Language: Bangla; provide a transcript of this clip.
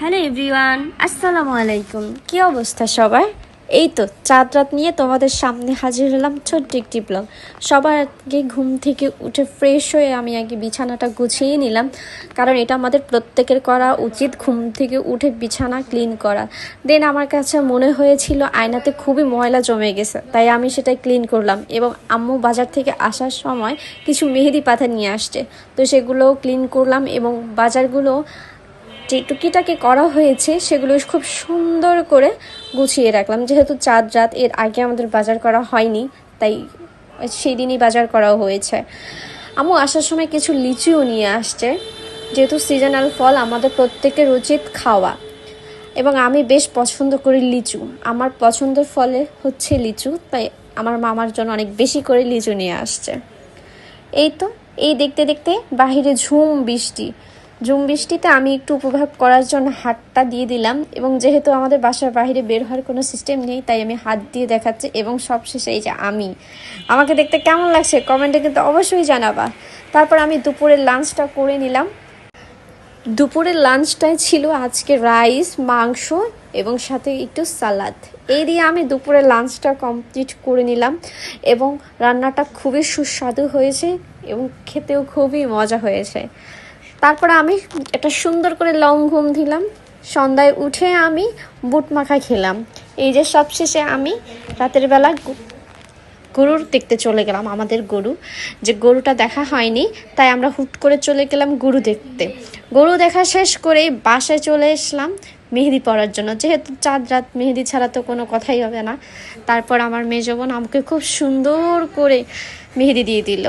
হ্যালো এভরিওয়ান, আসসালামু আলাইকুম। কি অবস্থা সবার? এই তো চাঁদ রাত নিয়ে তোমাদের সামনে হাজির হলাম ছোট্ট একটি ব্লগ। সবার আগে ঘুম থেকে উঠে ফ্রেশ হয়ে আমি আগে বিছানাটা গুছিয়ে নিলাম, কারণ এটা আমাদের প্রত্যেকের করা উচিত, ঘুম থেকে উঠে বিছানা ক্লিন করা। দেন আমার কাছে মনে হয়েছিল আয়নাতে খুবই ময়লা জমে গেছে, তাই আমি সেটাই ক্লিন করলাম। এবং আম্মু বাজার থেকে আসার সময় কিছু মেহেদি পাতা নিয়ে আসছে, তো সেগুলোও ক্লিন করলাম এবং বাজারগুলো যে টুকিটাকি করা হয়েছে সেগুলো খুব সুন্দর করে গুছিয়ে রাখলাম। যেহেতু চাঁদ রাত, এর আগে আমাদের বাজার করা হয়নি, তাই সেই দিনই বাজার করাও হয়েছে। আম্মু আসার সময় কিছু লিচুও নিয়ে আসছে, যেহেতু সিজনাল ফল আমাদের প্রত্যেকের উচিত খাওয়া, এবং আমি বেশ পছন্দ করি লিচু। আমার পছন্দের ফলে হচ্ছে লিচু, তাই আমার মামার জন্য অনেক বেশি করে লিচু নিয়ে আসছে। এই তো এই দেখতে দেখতে বাহিরে ঝুম বৃষ্টিতে আমি একটু উপভোগ করার জন্য হাতটা দিয়ে দিলাম, এবং যেহেতু আমাদের বাসার বাইরে বের হওয়ার কোনো সিস্টেম নেই, তাই আমি হাত দিয়ে দেখাচ্ছি। এবং সবশেষে এই যে আমাকে দেখতে কেমন লাগছে কমেন্টে কিন্তু অবশ্যই জানাবা। তারপর আমি দুপুরের লাঞ্চটা করে নিলাম। দুপুরের লাঞ্চটাই ছিল আজকে রাইস, মাংস এবং সাথে একটু সালাদ। এই দিয়ে আমি দুপুরের লাঞ্চটা কমপ্লিট করে নিলাম, এবং রান্নাটা খুবই সুস্বাদু হয়েছে এবং খেতেও খুবই মজা হয়েছে। তারপরে আমি একটা সুন্দর করে লং ঘুম দিলাম। সন্ধ্যায় উঠে আমি বুট মাখা খেলাম। এই যে সবশেষে আমি রাতের বেলা গরুর দেখতে চলে গেলাম। আমাদের গরুটা দেখা হয়নি, তাই আমরা হুট করে চলে গেলাম গরু দেখতে। গরু দেখা শেষ করেই বাসায় চলে আসলাম মেহেদি পরার জন্য, যেহেতু চাঁদ রাত, মেহেদি ছাড়া তো কোনো কথাই হবে না। তারপর আমার মেজো বোন আমাকে খুব সুন্দর করে মেহেদি দিয়ে দিল।